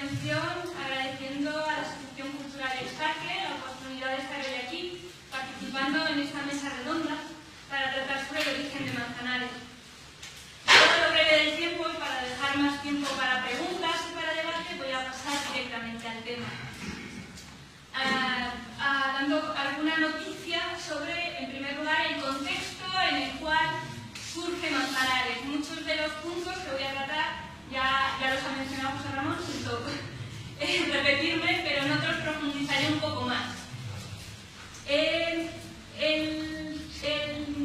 intervención agradeciendo a la Asociación Cultural Euskarque la oportunidad de estar hoy aquí participando en esta mesa redonda para tratar sobre el origen de Manzanares. Todo lo breve del tiempo y para dejar más tiempo para preguntas y para debate voy a pasar directamente al tema. Dando alguna noticia sobre, en primer lugar, el contexto en el cual surge Manzanares. Muchos de los puntos que voy a tratar ya los ha mencionado José Ramón, siento repetirme, pero en otros profundizaré un poco más.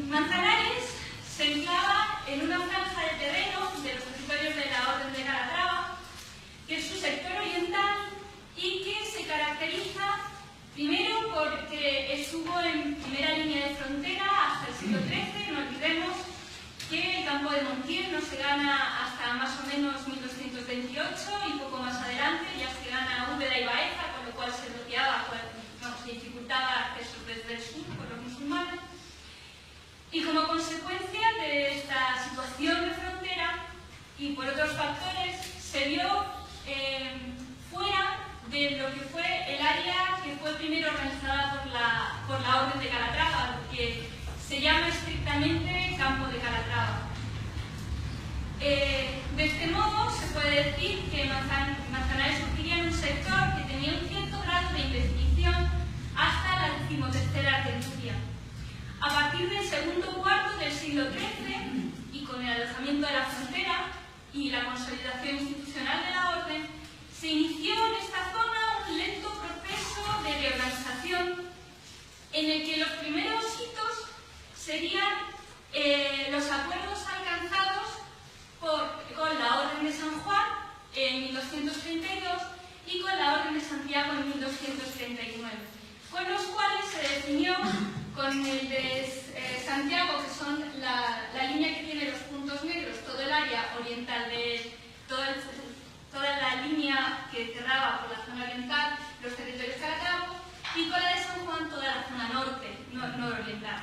Manzanares se enclava en una franja de terreno de los territorios de la Orden de Calatrava, que es su sector oriental y que se caracteriza primero porque estuvo en primera línea de frontera hasta el siglo XIII. No olvidemos que el campo de Montiel no se gana hasta más o menos 1228 y poco más adelante ya se gana Úbeda y Baeza, con lo cual se bloqueaba, se dificultaba acceso desde el sur por los musulmanes. Y como consecuencia de esta situación de frontera y por otros factores, se vio fuera de lo que fue el área que fue primero organizada por la Orden de Calatrava, que se llama estrictamente Campo de Calatrava. De este modo, se puede decir que Manzanares surgiría en un sector que tenía un cierto grado de indefinición hasta la 13ª centuria. A partir del segundo cuarto del siglo XIII, y con el alojamiento de la frontera y la consolidación institucional de la Orden, se inició en esta zona un lento proceso de reorganización en el que los primeros hitos serían los acuerdos alcanzados con la Orden de San Juan en 1232 y con la Orden de Santiago en 1239, con los cuales se definió con el de Santiago, que son la línea que tiene los puntos negros, todo el área oriental de toda la línea que cerraba por la zona oriental los territorios calatravos, y con la de San Juan toda la zona nororiental.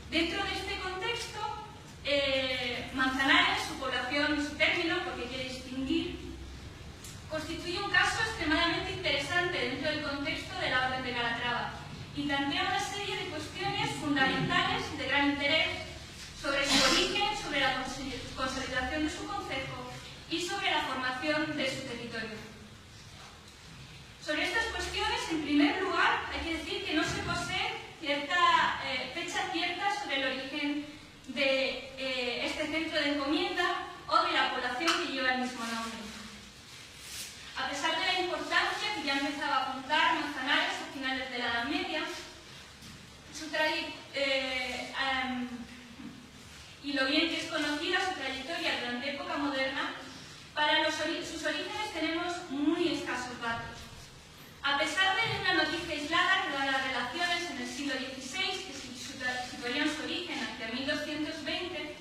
Dentro de este contexto, Manzanares, su población y su término, porque quiere distinguir, constituye un caso extremadamente interesante dentro del contexto de la Orden de Calatrava y plantea una serie de cuestiones fundamentales y de gran interés sobre su origen, sobre la consolidación de su concejo y sobre la formación de su territorio. Sobre estas cuestiones, en primer lugar, hay que decir que no se posee fecha cierta sobre el origen de este centro de encomienda o de la población que lleva el mismo nombre. A pesar de la importancia que ya empezaba a apuntar Manzanares a finales de la Edad Media, y lo bien que es conocida su trayectoria durante época moderna, para sus orígenes tenemos muy escasos datos. A pesar de una noticia aislada que da las relaciones en el siglo XVI, que situarían su origen hacia 1220,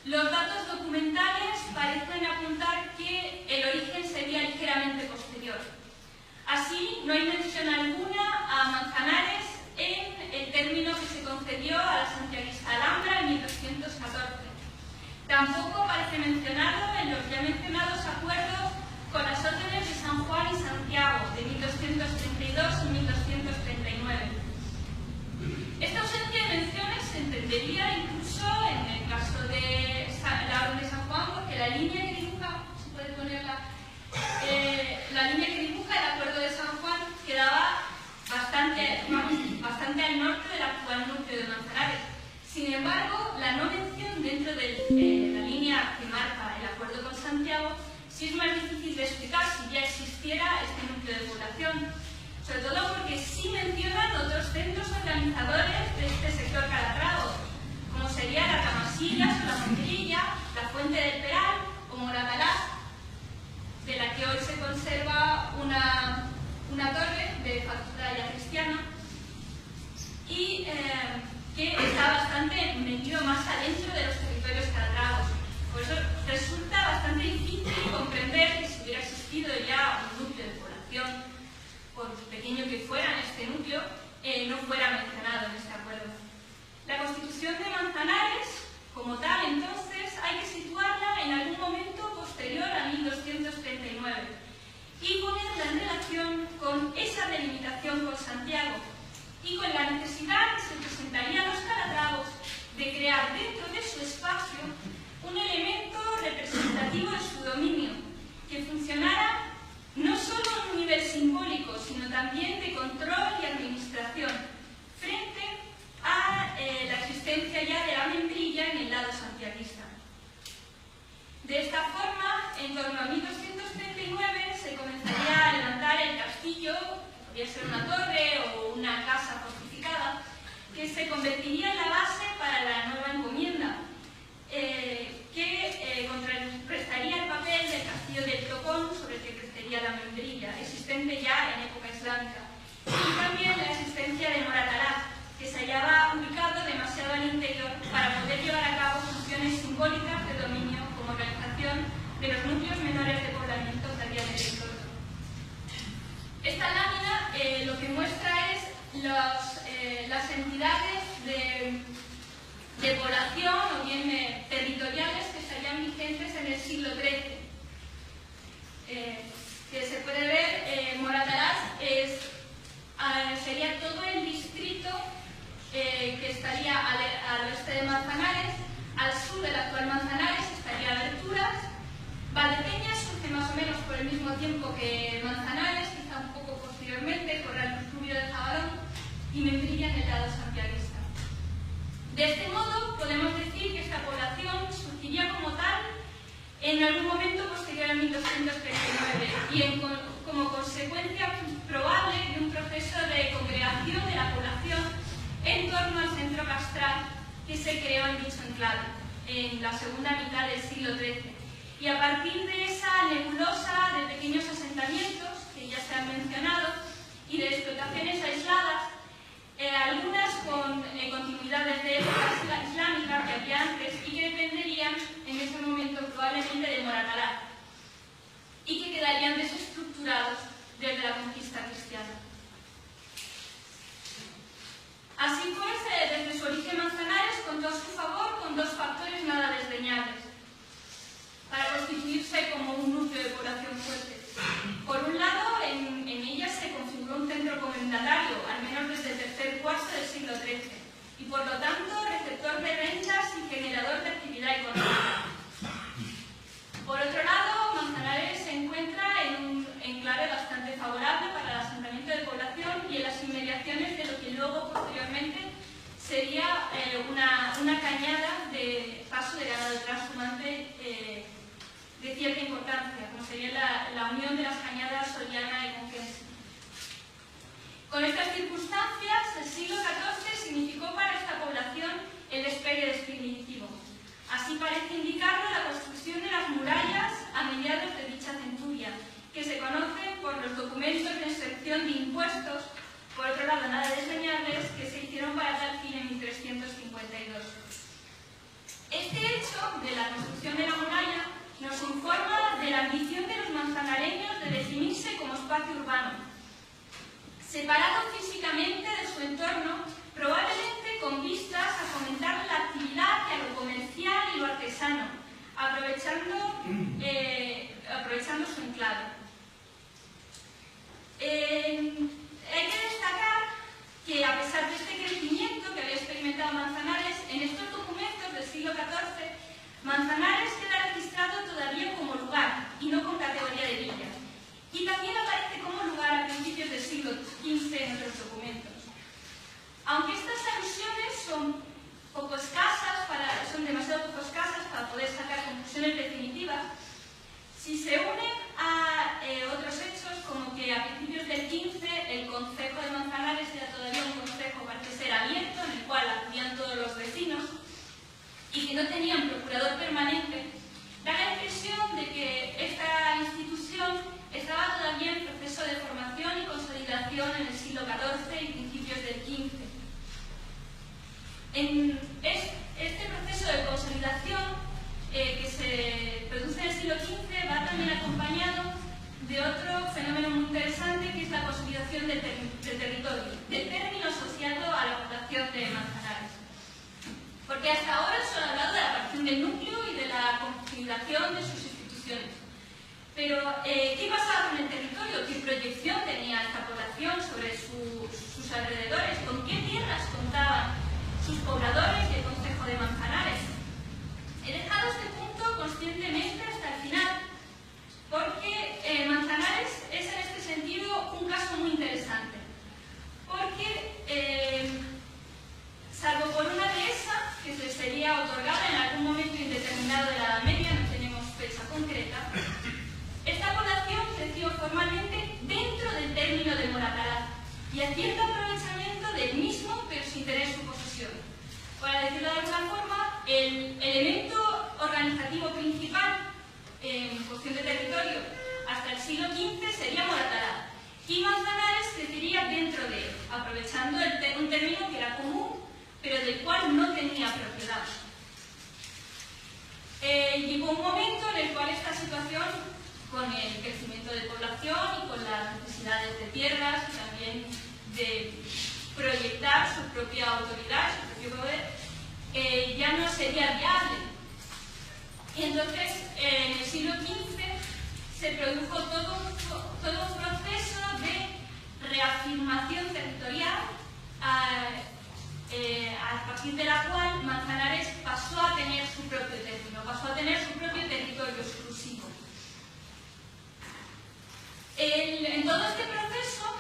los datos documentales parecen apuntar que el origen sería ligeramente posterior. Así, no hay mención alguna a Manzanares en el término que se concedió a la santiaguista Alhambra en 1214. Tampoco parece mencionado en los ya mencionados acuerdos con las órdenes de San Juan y Santiago de 1232 y 1239. Esta ausencia de menciones se entendería incluso en el caso de la Orden de San Juan, porque la línea que dibuja, se puede poner la línea que dibuja el acuerdo de San Juan quedaba bastante al norte del actual núcleo de Manzanares. Sin embargo, la no mención dentro de la línea que marca el acuerdo con Santiago sí es más difícil de explicar si ya existiera este núcleo de población, sobre todo porque sí mencionan otros centros organizadores de este sector calatravo, como sería la Camasilas o la Monterilla, la Fuente del Peral o Moratalá, de la que hoy se conserva una torre de factura ya cristiana y que está bastante metido más adentro de los territorios calatravos. Por eso resulta bastante difícil comprender que si hubiera existido ya un núcleo de población, por pequeño que fuera este núcleo, no fuera mencionado en este acuerdo. La constitución de Manzanares, como tal, entonces, hay que situarla en algún momento posterior a 1239. y con la necesidad que se presentaría a los calatravos de crear dentro de su espacio un elemento representativo de su dominio, que funcionara no solo a un nivel simbólico, sino también de control y administración, frente a la existencia ya de la membrilla en el lado santiaguista. De esta forma, en torno a 1239 se comenzaría a levantar el castillo, que podría ser una torre o una casa fortificada, que se convertiría en la base para la nueva encomienda, que contrarrestaría el papel del castillo del Tocón, sobre el que crecería la membrilla, existente ya en época islámica, y también la existencia de Moratalaz, que se hallaba ubicado demasiado al interior para poder llevar a cabo funciones simbólicas de dominio como organización de los núcleos menores de poblamiento que había en el territorio. Esta lámina lo que muestra es las entidades de población o bien territoriales que estarían vigentes en el siglo XIII. Que se puede ver, Moratalaz sería todo el distrito que estaría al oeste de Manzanares. Al sur del actual Manzanares estaría Aberturas. Valdepeñas surge más o menos por el mismo tiempo que Manzanares, quizá un poco posteriormente, Corral Rubio de Jabalón, y Membrilla en el lado santiaguista. De este modo, podemos decir que esta población surgiría como tal en algún momento posterior a 1239 y como consecuencia probable de un proceso de congregación de la población en torno al centro castral que se creó en dicho enclave en la segunda mitad del siglo XIII. Y a partir de esa nebulosa de pequeños asentamientos que ya se han mencionado y de explotaciones aisladas, algunas con continuidades de época islámica que había antes y que dependerían en ese momento probablemente de Moratalaz y que quedarían desestructurados desde la conquista cristiana. Así pues, desde su origen Manzanares contó a su favor con dos factores nada desdeñables para constituirse como un núcleo de población fuerte. Por un lado, en ella se configuró un centro comendatario, al menos desde el tercer cuarto del siglo XIII, y por lo tanto receptor de rentas y generador de actividad económica. Por otro lado, Manzanares se encuentra en un enclave bastante favorable para el asentamiento de población y en las inmediaciones de lo que luego, posteriormente, sería una cañada de paso de ganado transhumante de cierta importancia, como sería la unión de las cañadas Soriana y Conquense. Con estas circunstancias, el siglo XIV significó para esta población el despegue definitivo. Así parece indicarlo la construcción de las murallas a mediados de dicha centuria, que se conocen por los documentos de inspección de impuestos, por otro lado nada desdeñables, que se hicieron para tal fin en 1352. Este hecho de la construcción de la muralla nos informa de la ambición de los manzanareños de definirse como espacio urbano, separado físicamente de su entorno, probablemente con vistas a fomentar la actividad y a lo comercial y lo artesano, aprovechando su enclave. Hay que destacar que a pesar de este crecimiento que había experimentado Manzanares, en estos documentos del siglo XIV, Manzanares queda registrado todavía como lugar y no con categoría de villa. Y también aparece como lugar a principios del siglo XV en otros documentos. Aunque estas alusiones son demasiado poco escasas para poder sacar conclusiones definitivas, si se unen a otros hechos, como que a principios del XV el concejo de Manzanares era todavía un concejo, parece ser abierto, en el cual acudían todos los vecinos y que no tenían procurador permanente, da la impresión de que esta institución estaba todavía en proceso de formación y consolidación en el siglo XIV y principios del XV. Este proceso de consolidación que se produce en el siglo XV va también acompañado de otro fenómeno muy interesante, que es la consolidación del territorio, del término asociado a la población de Manzanares. Porque hasta ahora solo he hablado de la aparición del núcleo y de la consolidación de sus instituciones. Pero, ¿qué pasaba con el territorio? qué proyección tenía esta población sobre sus alrededores, con qué tierras contaban sus pobladores y el concejo de Manzanares. He dejado este punto conscientemente hasta el final, porque Manzanares es en este sentido un caso muy interesante, porque salvo por una dehesa que se sería otorgada en algún momento indeterminado de la Edad Media, no tenemos fecha concreta, esta población creció formalmente dentro del término de Moratalaz y haciendo aprovechamiento del mismo pero sin tener su posesión. Para decirlo de alguna forma, el elemento organizativo principal en cuestión de territorio hasta el siglo XV sería Moratalaz y Manzanares crecería dentro de él, aprovechando un término que era común pero del cual no tenía propiedad. Llegó un momento en el cual esta situación, con el crecimiento de población y con las necesidades de tierras y también de proyectar su propia autoridad, su propio poder, ya no sería viable. Y entonces, en el siglo XV se produjo todo un proceso de reafirmación territorial, a partir de la cual Manzanares pasó a tener su propio término, pasó a tener su propio territorio exclusivo. En todo este proceso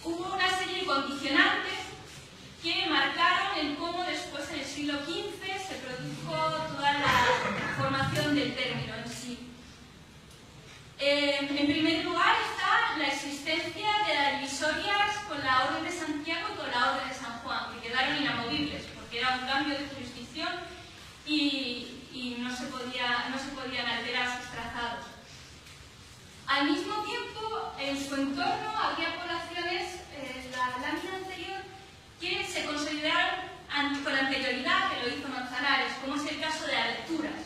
hubo una serie de condicionantes que marcaron el cómo después en el siglo XV se produjo toda la formación del término en sí. En primer lugar está la existencia de las divisorias con la Orden de Santiago y con la Orden de San Juan, que quedaron inamovibles porque era un cambio de jurisdicción y no se podían alterar sus trazados. Al mismo tiempo, en su entorno había poblaciones, la lámina anterior, que se consolidaron con anterioridad que lo hizo Manzanares, como es el caso de Aberturas,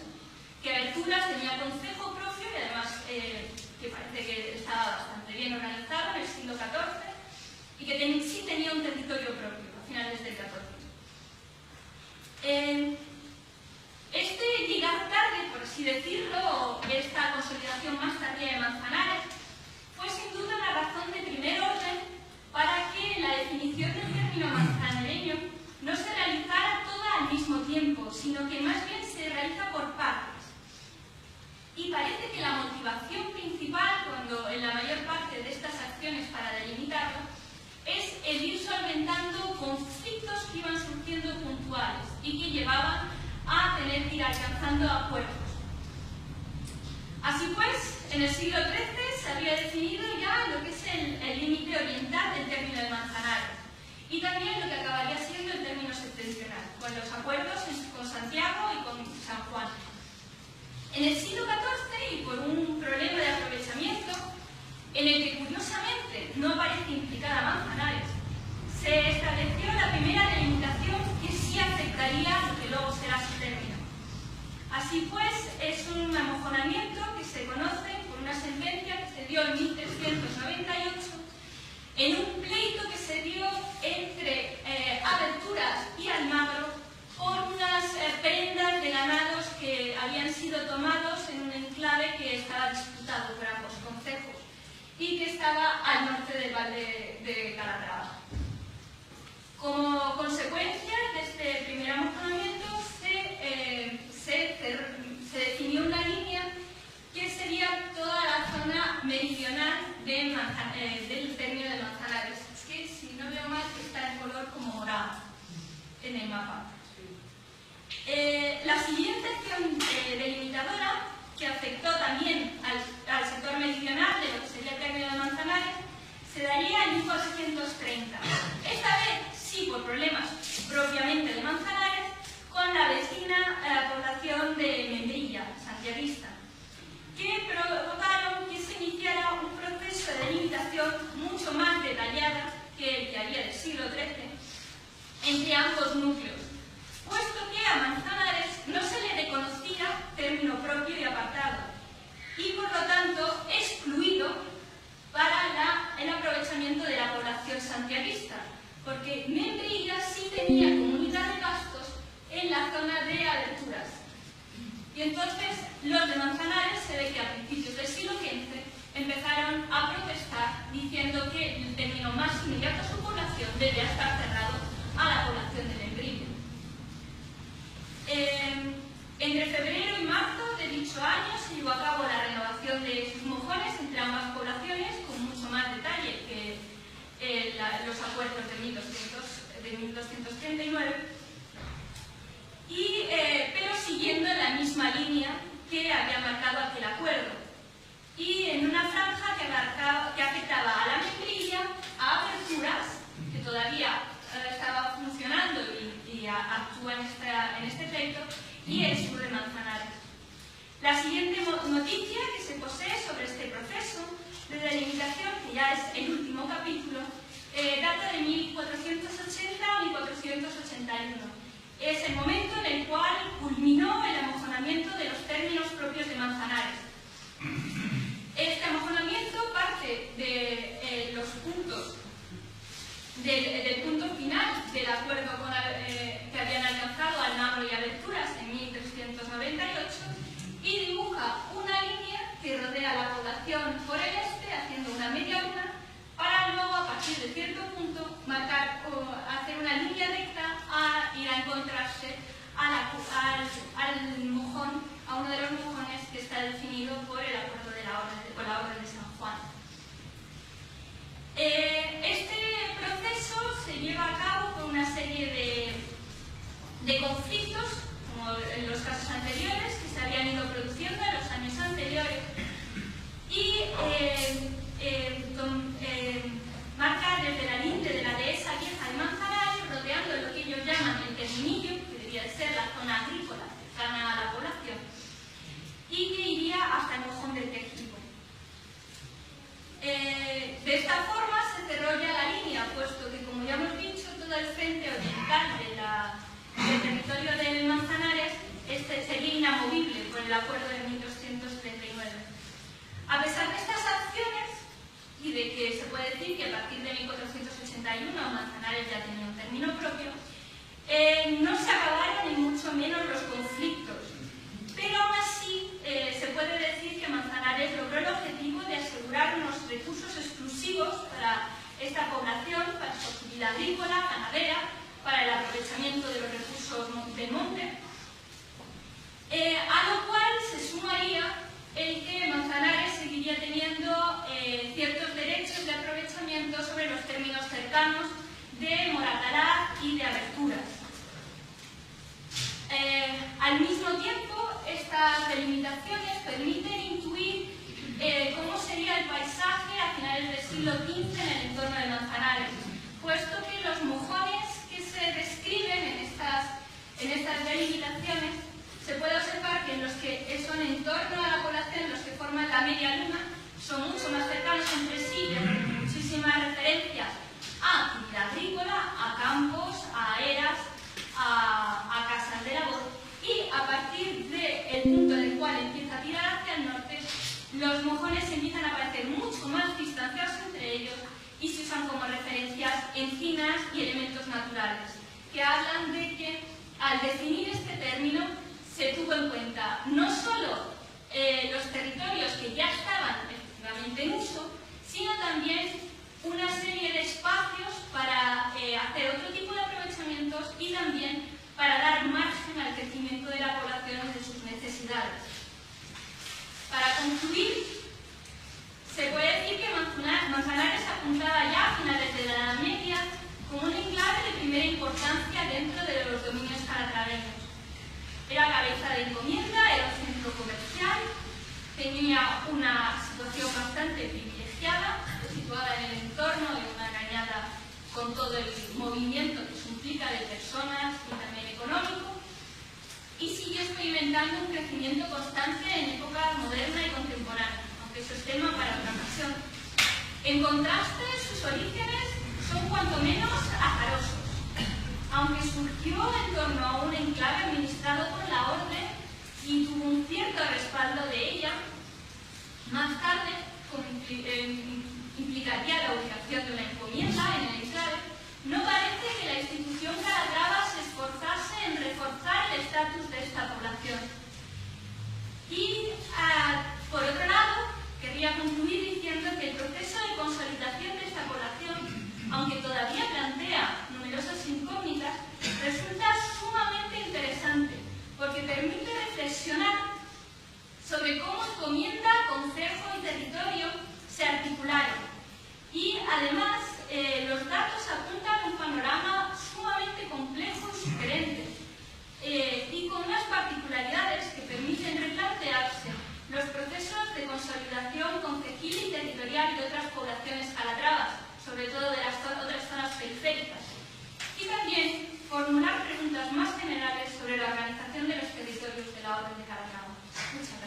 que Aberturas tenía concejo propio y además que parece que estaba bastante bien organizado en el siglo XIV y que sí tenía un territorio propio a finales del XIV. Este llegar tarde, por así decirlo, esta consolidación más tardía de Manzanares, fue sin duda la razón de primer orden para que la definición del término manzanareño no se realizara toda al mismo tiempo, sino que más bien se realiza por partes. Y parece que la motivación principal, cuando en la mayor parte de estas acciones para delimitarlo, es el ir solventando conflictos que iban surgiendo puntuales y que llevaban a tener que ir alcanzando acuerdos. Así pues, en el siglo XIII se había definido ya lo que es el límite oriental del término de Manzanares y también lo que acabaría siendo el término septentrional, con los acuerdos con Santiago y con San Juan. En el siglo XIV, y por un problema de aprovechamiento, en el que curiosamente no aparece implicada Manzanares, se estableció la primera delimitación que sí afectaría lo que luego será su término. Así pues, es un amojonamiento que se conoce por una sentencia que se dio en 1398 en un pleito que se dio entre Aberturas y Almagro por unas prendas de ganados que habían sido tomados en un enclave que estaba disputado por ambos concejos y que estaba al norte del Valle de Calatrava. Como consecuencia de este primer amojonamiento se definió una línea que sería toda la zona meridional del término de Manzanares, que si no veo mal está en color como morado en el mapa. La siguiente acción delimitadora, que afectó también al sector meridional de lo que sería el término de Manzanares, se daría en 1230. Esta vez sí por problemas propiamente de Manzanares, con la vecina población de Membrilla, santiaguista, que provocaron que se iniciara un proceso de delimitación mucho más detallada que el que había del siglo XIII entre ambos núcleos, puesto que a Manzanares no se le reconocía término propio y apartado, y por lo tanto excluido para el aprovechamiento de la población santiaguista, porque Membrilla sí tenía comunidad de pastos en la zona de Aberturas. Y entonces los de Manzanares se ve que a principios del siglo XV los acuerdos de 1239, pero siguiendo la misma línea que había marcado aquel acuerdo, y en una franja que afectaba a la membrilla, a aberturas, que todavía estaba funcionando y actúa en este pleito, y el sur de Manzanares. La siguiente noticia que se posee sobre este proceso de delimitación, que ya es el último capítulo, data de 1480 a 1481. Es el momento en el cual culminó el amojonamiento de los términos propios de Manzanares. Este amojonamiento parte de los puntos del punto final del acuerdo que habían alcanzado Almagro y Aberturas en 1398 y dibuja una línea que rodea la población por el este, haciendo una media luna, para luego, a partir de cierto punto, marcar o hacer una línea recta a ir a encontrarse al mojón, a uno de los mojones que está definido por el acuerdo de por la Orden de San Juan. Este proceso se lleva a cabo con una serie de conflictos, como en los casos anteriores, que se habían ido produciendo en los años anteriores, y marca desde la linde de la dehesa vieja de Manzanares, rodeando lo que ellos llaman el terminillo, que debía de ser la zona agrícola cercana a la población, y que iría hasta el mojón del Tejido. De esta forma se cerró ya la línea, puesto que, como ya hemos dicho, todo el frente oriental del territorio del Manzanares sería inamovible por el acuerdo de 1239. A pesar de estas acciones, y de que se puede decir que a partir de 1481 Manzanares ya tenía un término propio, no se acabaron ni mucho menos los conflictos, pero aún así se puede decir que Manzanares logró el objetivo de asegurar unos recursos exclusivos para esta población, para su actividad agrícola, ganadera, para el aprovechamiento de los recursos del monte, a lo cual se sumaría el que Manzanares seguiría teniendo ciertos derechos de aprovechamiento sobre los términos cercanos de Moratalaz y de Aberturas. Al mismo tiempo, estas delimitaciones permiten intuir cómo sería el paisaje a finales del siglo XV en el entorno de Manzanares, puesto que los mojones que se describen en estas delimitaciones se puede observar que en los que son en torno a la población, los que forman la media luna, son mucho más cercanos entre sí, y hacen muchísimas referencias a actividad agrícola, a campos, a eras, a casas de labor, y a partir del punto en el cual empieza a tirar hacia el norte, los mojones empiezan a parecer mucho más distanciados entre ellos y se usan como referencias encinas y elementos naturales, que hablan de que al definir este término se tuvo en cuenta no solo los territorios que ya estaban efectivamente en uso, sino también una serie de espacios para hacer otro tipo de aprovechamientos y también para dar margen al crecimiento de la población de sus necesidades. Para concluir, se puede decir que Manzanares apuntaba ya a finales de la Edad Media como un enclave de primera importancia dentro de los dominios calatraveños. Era cabeza de encomienda, era un centro comercial, tenía una situación bastante privilegiada, situada en el entorno de una cañada con todo el movimiento que eso implica de personas y también económico, y siguió experimentando un crecimiento constante en época moderna y contemporánea, aunque eso es tema para otra ocasión. En contraste, sus orígenes son cuanto menos azarosos. Aunque surgió en torno a un enclave administrado por la Orden y tuvo un cierto respaldo de ella, más tarde, como implicaría la ubicación de una encomienda en el enclave, no parece que la institución calatrava se esforzase en reforzar el estatus de esta población. Y, por otro lado, querría concluir diciendo que el proceso de consolidación de esta población, aunque todavía plantea numerosas incógnitas, resulta sumamente interesante, porque permite reflexionar sobre cómo encomienda, concejo y territorio se articularon. Y además, los datos territorial de otras poblaciones calatravas, sobre todo de las otras zonas periféricas. Y también formular preguntas más generales sobre la organización de los territorios de la Orden de Calatrava. Muchas gracias.